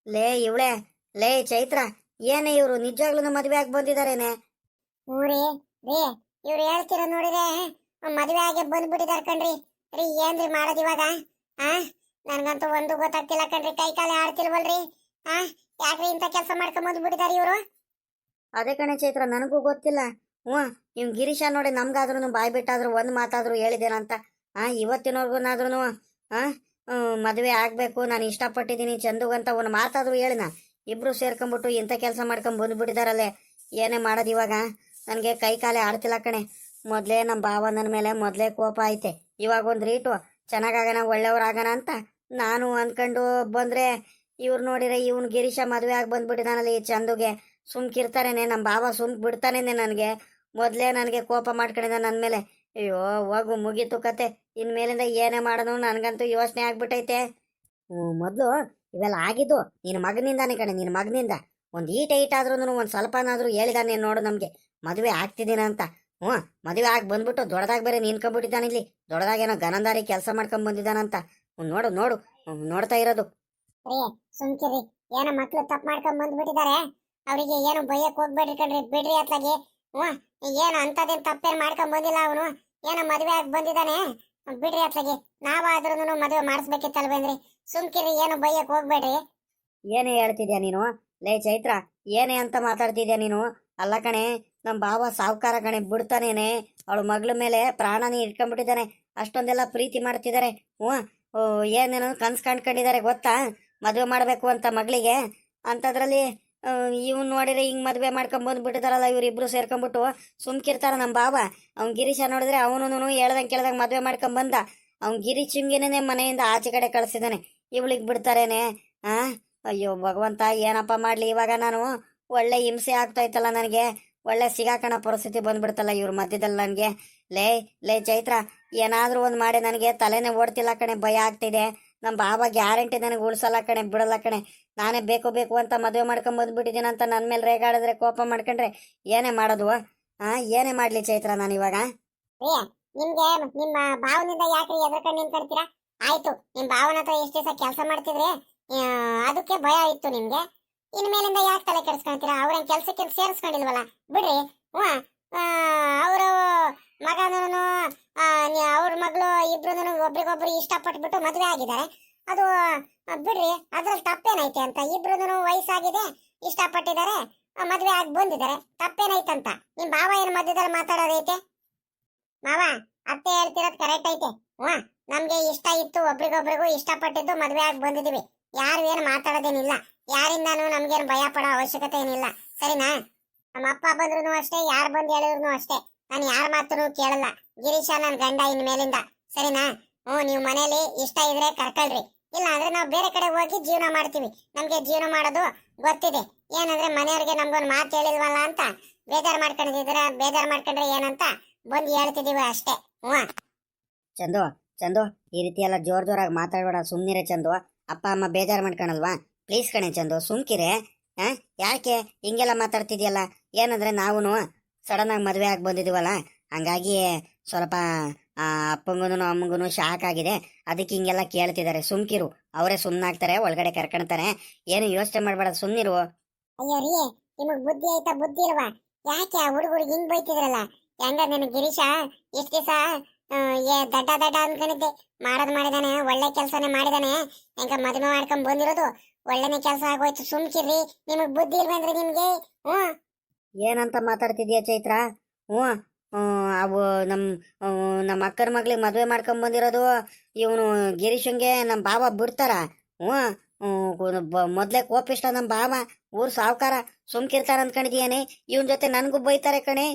ಲೇ ಇವಳೆ, ಲೇ ಚೈತ್ರ, ಏನೇ ಇವ್ರು ನಿಜಾಗ್ಲೂ ಮದುವೆ ಆಗಿ ಬಂದಿದಾರೇನೆ? ಊರಿ ರೀ, ಇವ್ರು ಹೇಳ್ತಿರೋ ನೋಡಿದ್ರೆ ಮದುವೆ ಆಗಿ ಬಂದ್ಬಿಟ್ಟಿದಾರ ಕಣ್ರಿ. ರೀ ಏನ್ರಿ ಮಾಡೋದು ಇವಾಗ? ನನ್ಗಂತೂ ಒಂದು ಗೊತ್ತಾಗ್ತಿಲ್ಲ ಕಣ್ರಿ, ಕೈ ಕಾಲೇ ಆಡ್ತಿಲ್ವಲ್ರಿ? ಯಾಕ್ರಿ ಇಂಥ ಕೆಲಸ ಮಾಡ್ಕೊಂಡ್ ಬಂದ್ಬಿಟ್ಟಿದಾರ ಇವ್ರು? ಅದೇ ಕಣೆ ಚೈತ್ರ, ನನಗೂ ಗೊತ್ತಿಲ್ಲ. ಇವ್ ಗಿರೀಶ ನೋಡಿ ನಮ್ಗಾದ್ರೂ ಬಾಯ್ ಬಿಟ್ಟಾದ್ರು ಒಂದ್ ಮಾತಾದ್ರು ಹೇಳಿದೇನಂತ. ಇವತ್ತಿನವರ್ಗುನಾದ್ರೂ ಮದುವೆ ಆಗ್ಬೇಕು, ನಾನು ಇಷ್ಟಪಟ್ಟಿದ್ದೀನಿ ಚಂದುಗಂತ ಒಂದು ಮಾತಾದ್ರು ಹೇಳಿನ. ಇಬ್ರು ಸೇರ್ಕೊಂಡ್ಬಿಟ್ಟು ಇಂಥ ಕೆಲಸ ಮಾಡ್ಕೊಂಡ್ ಬಂದ್ಬಿಟ್ಟಿದಾರಲ್ಲೇ, ಏನೇ ಮಾಡೋದು ಇವಾಗ? ನನಗೆ ಕೈ ಕಾಲೇ ಆಡ್ತಿಲ್ಲ ಕಣೆ. ಮೊದಲೇ ನಮ್ಮ ಭಾವ ನನ್ನ ಮೇಲೆ ಮೊದಲೇ ಕೋಪ ಐತೆ, ಇವಾಗ ಒಂದು ರೀಟು ಚೆನ್ನಾಗಾಗಣ ಒಳ್ಳೆಯವ್ರಾಗಣ ಅಂತ ನಾನು ಅಂದ್ಕೊಂಡು ಬಂದರೆ ಇವ್ರು ನೋಡಿದ್ರೆ ಇವ್ನು ಗಿರೀಶ ಮದುವೆ ಆಗಿ ಬಂದ್ಬಿಟ್ಟಿದಾನಲ್ಲ ಈ ಚಂದುಗೆ. ಸುಮ್ಕಿರ್ತಾರೇನೆ ನಮ್ಮ ಭಾವ, ಸುಮ್ಕ್ ಬಿಡ್ತಾನೇನೆ ನನಗೆ. ಮೊದಲೇ ನನಗೆ ಕೋಪ ಮಾಡ್ಕೊಂಡಿದ್ದ ನನ್ನ ಮೇಲೆ. ಅಯ್ಯೋ ಹೋಗು, ಮುಗೀತು ಕತೆ. ಇನ್ಮೇಲಿಂದ ಏನೇ ಮಾಡೋದು ನನಗಂತೂ ಯೋಚನೆ ಆಗ್ಬಿಟ್ಟೈತೆ. ಮೊದಲು ಇವೆಲ್ಲ ಆಗಿದ್ದು ನಿನ್ನ ಮಗನಿಂದಾನೆ ಕಣೆ, ನಿನ್ನ ಮಗನಿಂದ. ಒಂದು ಈಟಾದ್ರೂ ಒಂದು ಸ್ವಲ್ಪನಾದ್ರೂ ಹೇಳಿದಾನೆ ನೋಡು ನಮಗೆ ಮದುವೆ ಆಗ್ತಿದ್ದೀನ ಅಂತ. ಮದುವೆ ಆಗಿ ಬಂದ್ಬಿಟ್ಟು ದೊಡ್ಡದಾಗಿ ಬೇರೆ ನಿನ್ಕೊಂಡ್ಬಿಟ್ಟಿದ್ದಾನೆ ಇಲ್ಲಿ, ದೊಡ್ಡದಾಗೇನೋ ಗನಂದಾರಿ ಕೆಲಸ ಮಾಡ್ಕೊಂಡ್ ಬಂದಿದ್ದಾನಂತ. ನೋಡು ನೋಡು, ನೋಡ್ತಾ ಇರೋದು. ಸುಮ್ಕಿರಿ, ಏನೋ ಮಕ್ಳು ತಪ್ಪು ಮಾಡ್ಕೊಂಡ್ ಬಂದ್ಬಿಟ್ಟಿದ್ದಾರೆ, ಅವರಿಗೆ ಏನು ಬೈಯಕ್ ಹೋಗ್ಬೇಡ್ರಿ ಕಣ್ರಿ, ಬಿಡ್ರಿ ಅತ್ಲಾಗಿ. ಏನು ಅಂತದೇನು ತಪ್ಪೇನು ಮಾಡ್ಕೊಂಡ್ ಬಂದಿಲ್ಲ ಅವನು, ಏನೋ ಮದುವೆ ಆಗಿ ಬಂದಿದ್ದಾನೆ, ಬಿಡ್ರಿ ಅತ್ಲಾಗಿ. ನಾವಾದ್ರೂ ಮದುವೆ ಮಾಡಿಸ್ಬೇಕಿತ್ತಲ್ವೇನ್ರಿ? ಸುಮ್ಕಿರಿ, ಏನು ಬೈಯಕ್ ಹೋಗ್ಬೇಡ್ರಿ. ಏನೇ ಹೇಳ್ತಿದ್ಯಾ ನೀನು? ಲೇ ಚೈತ್ರ, ಏನೇ ಅಂತ ಮಾತಾಡ್ತಿದ್ಯಾ ನೀನು? ಅಲ್ಲ ಕಣೆ, ನಮ್ಮ ಭಾವ ಸಾವುಕಾರ ಕಣೆ, ಬಿಡ್ತಾನೇನೆ. ಅವಳ ಮಗಳ ಮೇಲೆ ಪ್ರಾಣನೇ ಇಟ್ಕೊಂಡ್ಬಿಟ್ಟಿದ್ದಾನೆ, ಅಷ್ಟೊಂದೆಲ್ಲ ಪ್ರೀತಿ ಮಾಡ್ತಿದ್ದಾರೆ. ಏನೇನೋ ಕನ್ಸು ಕಂಡ್ಕೊಂಡಿದ್ದಾರೆ ಗೊತ್ತಾ, ಮದುವೆ ಮಾಡಬೇಕು ಅಂತ ಮಗಳಿಗೆ. ಅಂಥದ್ರಲ್ಲಿ ಇವ್ನು ನೋಡಿದ್ರೆ ಹಿಂಗೆ ಮದುವೆ ಮಾಡ್ಕೊಂಡ್ ಬಂದ್ಬಿಟ್ಟಿದಾರಲ್ಲ ಇವರಿಬ್ರು ಸೇರ್ಕೊಂಡ್ಬಿಟ್ಟು. ಸುಮ್ಕಿರ್ತಾರ ನಮ್ಮ ಭಾವ? ಅವ್ನು ಗಿರೀಶ ನೋಡಿದ್ರೆ ಅವನು ಹೇಳ್ದಂಗೆ ಕೇಳ್ದಂಗೆ ಮದುವೆ ಮಾಡ್ಕೊಂಡ್ ಬಂದ. ಅವ್ನು ಗಿರೀಶಂಗೆನೇ ಮನೆಯಿಂದ ಆಚೆ ಕಡೆ ಕಳಿಸಿದ್ದಾನೆ, ಇವಳಿಗೆ ಬಿಡ್ತಾರೇನೆ? ಅಯ್ಯೋ ಭಗವಂತ, ಏನಪ್ಪ ಮಾಡಲಿ ಇವಾಗ ನಾನು? ಒಳ್ಳೆ ಹಿಂಸೆ ಆಗ್ತಾಯ್ತಲ್ಲ ನನಗೆ, ಒಳ್ಳೆ ಸಿಗಾಕಣ ಪರಿಸ್ಥಿತಿ ಬಂದ್ಬಿಡ್ತಲ್ಲ ಇವ್ರ ಮಧ್ಯದಲ್ಲಿ ನನಗೆ. ಲೇ ಚೈತ್ರ, ಏನಾದರೂ ಒಂದು ಮಾಡಿ ನನಗೆ ತಲೆನೇ ಓಡ್ತಿಲ್ಲ ಕಣೆ, ಭಯ ಆಗ್ತಿದೆ. ನಮ್ಮ ಬಾಬಾ ಗ್ಯಾರಂಟಿ ನನಗೆ ಉಳಿಸಲ್ಲ ಕಣೆ, ಬಿಡಲ್ಲ ಕಣೆ. ನಾನೇ ಬೇಕು ಅಂತ ಮದುವೆ ಮಾಡ್ಕೊಂಡ್ ಬಂದ್ಬಿಟ್ಟಿದ್ದೀನಿ ಅಂತ ನನ್ನ ಮೇಲೆ ರೇಗಾಡಿದ್ರೆ, ಕೋಪ ಮಾಡ್ಕೊಂಡ್ರೆ ಏನೇ ಮಾಡೋದು? ಏನೇ ಮಾಡಲಿ ಚೈತ್ರ ನಾನು ಇವಾಗ? ನಿಮ್ಗೆ ನಿಮ್ಮ ಭಾವನಿಂದ ಯಾಕ್ರಿ ಎದ್ರಕೊಂಡು ನಿಂತ್ಕೊಳ್ತೀರಾ? ಆಯ್ತು, ನಿಮ್ಮ ಭಾವನ ಹತ್ರ ಎಷ್ಟು ದಿವಸ ಕೆಲಸ ಮಾಡ್ತಿದ್ರೆ ಅದಕ್ಕೆ ಭಯ ಇತ್ತು ನಿಮ್ಗೆ. ಇನ್ಮೇಲಿಂದ ಯಾಕೆ ತಲೆ ಕೆಡಿಸ್ಕೊಂತೀರಾ? ಅವ್ರೇನ್ ಕೆಲ್ಸಕ್ಕೆ ಸೇರಿಸ್ಕೊಂಡಿಲ್ವಲ್ಲ, ಬಿಡ್ರಿ. ಅವರು ಮಗನೂ ಅವ್ರ ಮಗಳು ಇಬ್ರು ಒಬ್ರಿಗೊಬ್ರು ಇಷ್ಟಪಟ್ಬಿಟ್ಟು ಮದುವೆ ಆಗಿದ್ದಾರೆ, ಅದು ಬಿಡ್ರಿ. ಅದ್ರಲ್ಲಿ ತಪ್ಪೇನೈತೆ ಅಂತ? ಇಬ್ರು ವಯಸ್ಸಾಗಿದೆ, ಇಷ್ಟಪಟ್ಟಿದ್ದಾರೆ, ಮದುವೆ ಆಗಿ ಬಂದಿದ್ದಾರೆ, ತಪ್ಪೇನೈತಂತ? ನಿಮ್ ಭಾವ ಏನು ಮಧ್ಯದಲ್ಲಿ ಮಾತಾಡೋದೈತೆ? ಮಾವ, ಅತ್ತೆ ಹೇಳ್ತಿರೋದು ಕರೆಕ್ಟ್ ಐತೆ. ನಮ್ಗೆ ಇಷ್ಟ ಇತ್ತು, ಒಬ್ರಿಗೊಬ್ರಿಗೂ ಇಷ್ಟಪಟ್ಟಿದ್ದು ಮದುವೆ ಆಗಿ ಬಂದಿದೀವಿ, ಯಾರು ಏನು ಮಾತಾಡೋದೇನಿಲ್ಲ, ಯಾರಿಂದಾನು ನಮ್ಗೇನು ಭಯ ಪಡೋ ಅವಶ್ಯಕತೆ ಏನಿಲ್ಲ, ಸರಿನಾ? ನಮ್ಮ ಅಪ್ಪ ಬಂದ್ರು ಅಷ್ಟೇ, ಯಾರು ಬಂದು ಹೇಳಿದ್ರು ಅಷ್ಟೇ, ನಾನು ಯಾರ ಮಾತನ್ನು ಕೇಳಲ್ಲ. ಗಿರೀಶ ನನ್ನ ಗಂಡ ಇನ್ಮೇಲಿಂದ, ಸರಿನಾ? ನೀವು ಮನೇಲಿ ಇಷ್ಟ ಇದ್ರೆ ಕರ್ಕೊಳ್ರಿ, ಇಲ್ಲ ಅಂದ್ರೆ ನಾವು ಬೇರೆ ಕಡೆ ಹೋಗಿ ಜೀವನ ಮಾಡ್ತೀವಿ. ನಮ್ಗೆ ಜೀವನ ಮಾಡೋದು ಗೊತ್ತಿದೆ. ಏನಂದ್ರೆ ಮನೆಯವ್ರಿಗೆ ನಮ್ಗೊಂದು ಮಾತು ಹೇಳಿಲ್ವಲ್ಲ ಅಂತ ಬೇಜಾರು ಮಾಡ್ಕೊಂಡಿದ್ರೆ ಏನಂತ ಬಂದು ಹೇಳ್ತಿದೀವಿ ಅಷ್ಟೇ. ಚಂದು, ಚಂದು ಈ ರೀತಿ ಎಲ್ಲ ಜೋರಾಗಿ ಮಾತಾಡ್ಬೇಡ, ಸುಮ್ಮನಿರೆ ಚಂದು. ಅಪ್ಪ ಅಮ್ಮ ಬೇಜಾರು ಮಾಡ್ಕೊಳಲ್ವಾ? ಪ್ಲೀಸ್ ಕಣೆ ಚಂದು, ಸುಮ್ಕಿರೆ. ಹಾ, ಯಾಕೆ ಹಿಂಗೆಲ್ಲ ಮಾತಾಡ್ತಿದ್ಯಲ್ಲ? ಏನಂದ್ರೆ ನಾವು ಸಡನ್ ಆಗಿ ಮದುವೆ ಆಗಿ ಬಂದಿದೀವಲ್ಲ, ಹಂಗಾಗಿ ಸ್ವಲ್ಪ ಅಪ್ಪಂಗೂ ಅಮ್ಮಂಗೂ ಶಾಕ್ ಆಗಿದೆ. ಅದಕ್ಕೆ ಹಿಂಗೆಲ್ಲ ಕೇಳ್ತಿದ್ದಾರೆ. ಸುಮ್ಕಿರು, ಅವರೇ ಸುಮ್ಮನಾಗ್ತಾರೆ, ಒಳಗಡೆ ಕರ್ಕೊಳ್ತಾರೆ. ಏನು ಯೋಚನೆ ಮಾಡಬೇಡ, ಸುಮ್ಮನಿರು. ಅಯ್ಯೋ ರೀ, ನಿಮಗ್ ಬುದ್ಧಿ ಆಯ್ತಾ ಬುದ್ಧಿ ಇಲ್ವಾ? ಯಾಕೆ ಆ ಹುಡುಗರಿಗೆ ಹಿಂಗ್ ಬೈತಿದ್ರಲ್ಲ? ಹೆಂಗ ನನ್ ಗಿರೀಶ ಇಷ್ಟ ದಿವಸ ದಡ್ಡ ದಡ್ಡ ಅನ್ಕೊಂಡಿದ್ದೆ. ಮಾಡಿದಾನೆ, ಒಳ್ಳೆ ಕೆಲ್ಸನೇ ಮಾಡಿದಾನೆ. ಹೆಂಗ ಮದುವೆ ಮಾಡ್ಕೊಂಡ್ ಬಂದಿರೋದು ಒಳ್ಳೆನೆ ಕೆಲಸ ಆಗೋಯ್ತು. ಸುಮ್ಕಿರ್ರಿ, ನಿಮಗ್ ಬುದ್ಧಿ ಇಲ್ವೇಂದ್ರಿ ನಿಮ್ಗೆ? ಹ್ಮ್, ಏನಂತ ಮಾತಾಡ್ತಿದ್ಯಾ ಚೈತ್ರ? ಹ್ಞೂ, ಅವು ನಮ್ಮ ಅಕ್ಕನ ಮಗ್ಳಿಗೆ ಮದುವೆ ಮಾಡ್ಕೊಂಡ್ ಬಂದಿರೋದು ಇವನು ಗಿರೀಶಂಗೆ ನಮ್ಮ ಬಾವ ಬಿಡ್ತಾರ? ಹ್ಞೂ, ಮೊದ್ಲೇ ಕೋಪಿಷ್ಟ ನಮ್ಮ ಬಾವ, ಊರ್ ಸಾವ್ಕಾರ. ಸುಮ್ಕಿರ್ತಾರ ಅಂದ್ಕೊಂಡಿದ್ಯಾನೆ? ಇವನ್ ಜೊತೆ ನನ್ಗೂ ಬೈತಾರೆ ಕಣೆ.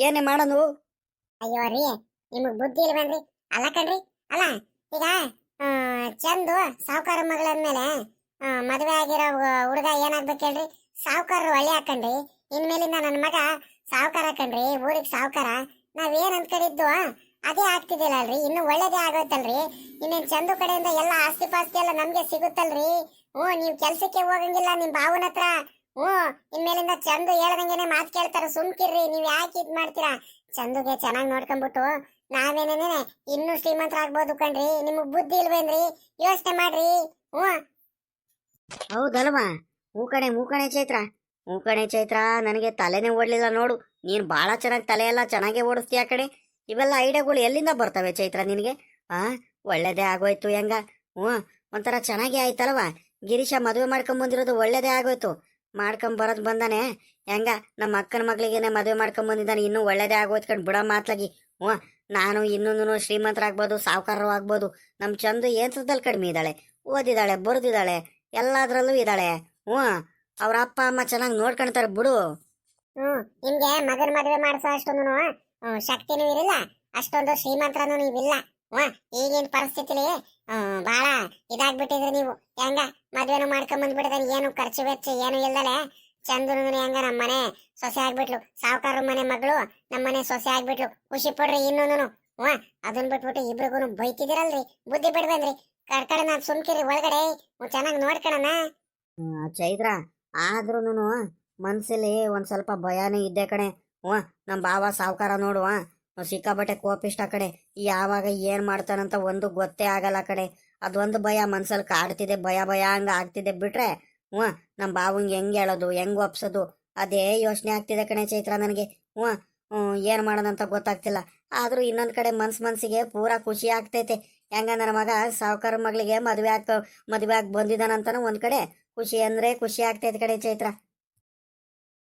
ಏನೇ ಮಾಡೋದು? ಅಯ್ಯೋ ರೀ, ನಿಮಗ್ ಬುದ್ಧಿ ಇಲ್ವೇನ್ರಿ? ಅಲ್ಲ ಕಣ್ರಿ, ಅಲ್ಲ ಈಗ ಚಂದು ಸಾವುಕಾರ ಮಗಳಂದ್ಮೇಲೆ ಮದುವೆ ಆಗಿರೋ ಹುಡುಗ ಏನಾಗ್ಬೇಕು ಹೇಳ್ರಿ? ಸಾವುಕಾರರು ಒಳ್ಳೆ ಹಾಕಂಡ್ರಿ. ಇನ್ಮೇಲಿಂದ ನನ್ನ ಮಗ ಸಾವುಕಾರ ಹಾಕಂಡ್ರಿ, ಊರಿಗೆ ಸಾವುಕಾರ. ನಾವೇನ್ ಅನ್ಕೊಂಡಿದ್ದು ಅದೇ ಆಗ್ತಿದಿಲ್ಲ ಅಲ್ರಿ? ಇನ್ನು ಒಳ್ಳೇದೇ ಆಗೋಯ್ತಲ್ರಿ. ಇನ್ನೇನ್ ಚಂದು ಕಡೆಯಿಂದ ಎಲ್ಲ ಆಸ್ತಿ ಪಾಸ್ತಿ ಎಲ್ಲ ನಮ್ಗೆ ಸಿಗುತ್ತಲ್ರಿ. ನೀವ್ ಕೆಲ್ಸಕ್ಕೆ ಹೋಗಂಗಿಲ್ಲ ನಿಮ್ ಬಾವನ ಹತ್ರ. ಇನ್ಮೇಲಿಂದ ಚಂದು ಹೇಳ್ದಂಗೆನೆ ಮಾತು ಕೇಳ್ತಾರ. ಸುಮ್ಕಿರ್ರಿ, ನೀವ್ ಯಾಕೆ ಇದ್ ಮಾಡ್ತೀರಾ? ಚಂದುಗೆ ಚೆನ್ನಾಗಿ ನೋಡ್ಕೊಂಡ್ಬಿಟ್ಟು ನಾವೇನೇನೆ ಇನ್ನೂ ಶ್ರೀಮಂತರಾಗ್ಬೋದು ಕಣ್ರಿ. ನಿಮಗ್ ಬುದ್ಧಿ ಇಲ್ವೇನ್ರಿ? ಯೋಚನೆ ಮಾಡ್ರಿ. ಹೌದಲ್ವಾ? ಮೂಕಣೆ ಚೈತ್ರ, ಮೂಕಣೆ ಚೈತ್ರ, ನನಗೆ ತಲೆನೇ ಓಡ್ಲಿಲ್ಲ ನೋಡು. ನೀನ್ ಬಾಳ ಚೆನ್ನಾಗಿ ತಲೆ ಎಲ್ಲ ಚೆನ್ನಾಗೇ ಓಡಿಸ್ತೀಯ ಕಣೆ. ಇವೆಲ್ಲ ಐಡಿಯಾಗಳು ಎಲ್ಲಿಂದ ಬರ್ತವೆ ಚೈತ್ರ ನಿನಗೆ? ಒಳ್ಳೇದೇ ಆಗೋಯ್ತು. ಹೆಂಗ? ಒಂಥರ ಚೆನ್ನಾಗೇ ಆಯ್ತಲ್ವಾ? ಗಿರೀಶ ಮದುವೆ ಮಾಡ್ಕೊಂಡ್ ಬಂದಿರೋದು ಒಳ್ಳೇದೇ ಆಗೋಯ್ತು. ಮಾಡ್ಕೊಂಡ್ ಬರೋದ್ ಬಂದಾನೆ. ಹೆಂಗ ನಮ್ಮ ಅಕ್ಕನ ಮಗಳಿಗೇನೆ ಮದುವೆ ಮಾಡ್ಕೊಂಡ್ ಬಂದಿದ್ದಾನೆ. ಇನ್ನೂ ಒಳ್ಳೇದೇ ಆಗೋಯ್ತು ಕಣ್ ಬಿಡ ಮಾತ್ಲಾಗಿ. ನಾನು ಇನ್ನೂ ಶ್ರೀಮಂತರಾಗ್ಬೋದು, ಸಾವುಕಾರರು ಆಗ್ಬೋದು. ನಮ್ ಚಂದು ಏನ್ಸದಲ್ಲಿ ಕಡಿಮೆ ಇದ್ದಾಳೆ, ಓದಿದಾಳೆ, ಬರೆದಿದ್ದಾಳೆ, ಎಲ್ಲಾದ್ರಲ್ಲೂ ಇದ್ದಾಳೆ. ಅವ್ರ ಅಪ್ಪ ಅಮ್ಮ ಚೆನ್ನಾಗಿ ನೋಡ್ಕೊಂತಾರೆ ಬಿಡು. ನಿಮ್ಗೆ ಮಗನ ಮದುವೆ ಮಾಡಿಸೋ ಅಷ್ಟೊಂದು ಶಕ್ತಿನೂ ಇರಲಿಲ್ಲ, ಅಷ್ಟೊಂದು ಶ್ರೀಮಂತರನು ನೀವಿಲ್ಲ. ಈಗಿನ ಪರಿಸ್ಥಿತಿಲಿ ಬಹಳ ಇದಾಗ್ಬಿಟ್ಟಿದ್ರಿ ನೀವು. ಹೆಂಗ ಮದ್ವೆನು ಮಾಡ್ಕೊಂಡ್ ಬಂದ್ಬಿಟ್ಟಿದಾರೆ, ಏನು ಖರ್ಚು ವೆಚ್ಚ ಏನು ಇಲ್ದಲೆ. ಚಂದ್ರನು ಹೆಂಗ ನಮ್ಮನೆ ಸೊಸೆ ಆಗ್ಬಿಟ್ಲು, ಸಾವುಕಾರ ಮನೆ ಮಗಳು ನಮ್ಮನೆ ಸೊಸೆ ಆಗ್ಬಿಟ್ಲು. ಖುಷಿ ಪಡ್ರಿ. ಇನ್ನೊಂದು ಅದನ್ ಬಿಟ್ಬಿಟ್ಟು ಇಬ್ರಿಗೂ ಬೈತಿದಿರಲ್ರಿ, ಬುದ್ಧಿ ಬಿಡ್ಬೇನ್ರಿ. ಕಡೆ ನಾನ್ ಸುಮ್ಕಿರಿ, ಒಳಗಡೆ ಚೆನ್ನಾಗಿ ನೋಡ್ಕೊಳಣ. ಚೈತ್ರ, ಆದ್ರೂನು ಮನ್ಸಲ್ಲಿ ಒಂದ್ ಸ್ವಲ್ಪ ಭಯಾನೇ ಇದ್ದೆ ಕಣೆ. ನಮ್ ಬಾವ ಸಾವುಕಾರ ನೋಡುವ ಸಿಕ್ಕಾಬಟ್ಟೆ ಕೋಪಿಷ್ಟ ಕಡೆ. ಯಾವಾಗ ಏನ್ ಮಾಡ್ತಾನಂತ ಒಂದು ಗೊತ್ತೇ ಆಗಲ್ಲ ಕಡೆ. ಅದೊಂದು ಭಯ ಮನ್ಸಲ್ಲಿ ಕಾಡ್ತಿದೆ, ಭಯ ಹಂಗ ಆಗ್ತಿದೆ ಬಿಟ್ರೆ ನಮ್ ಬಾವಂಗೆ ಹೆಂಗ್ ಹೇಳೋದು, ಹೆಂಗ್ ಒಪ್ಸೋದು, ಅದೇ ಯೋಚನೆ ಆಗ್ತಿದೆ ಕಣೆ ಚೈತ್ರ ನನಗೆ. ಏನ್ ಮಾಡೋದಂತ ಗೊತ್ತಾಗ್ತಿಲ್ಲ. ಆದ್ರೂ ಇನ್ನೊಂದ್ ಕಡೆ ಮನ್ಸಿಗೆ ಪೂರಾ ಖುಷಿ ಆಗ್ತೈತೆ. ಹೆಂಗ ನನ್ನ ಮಗ ಸಾವುಕಾರ ಮಗಳಿಗೆ ಮದ್ವೆ ಆಗಿ ಬಂದಿದ್ದಾನಂತಾನು ಒಂದ್ ಕಡೆ ಖುಷಿ ಅಂದ್ರೆ ಖುಷಿ ಆಗ್ತೈತೆ ಕಡೆ ಚೈತ್ರ.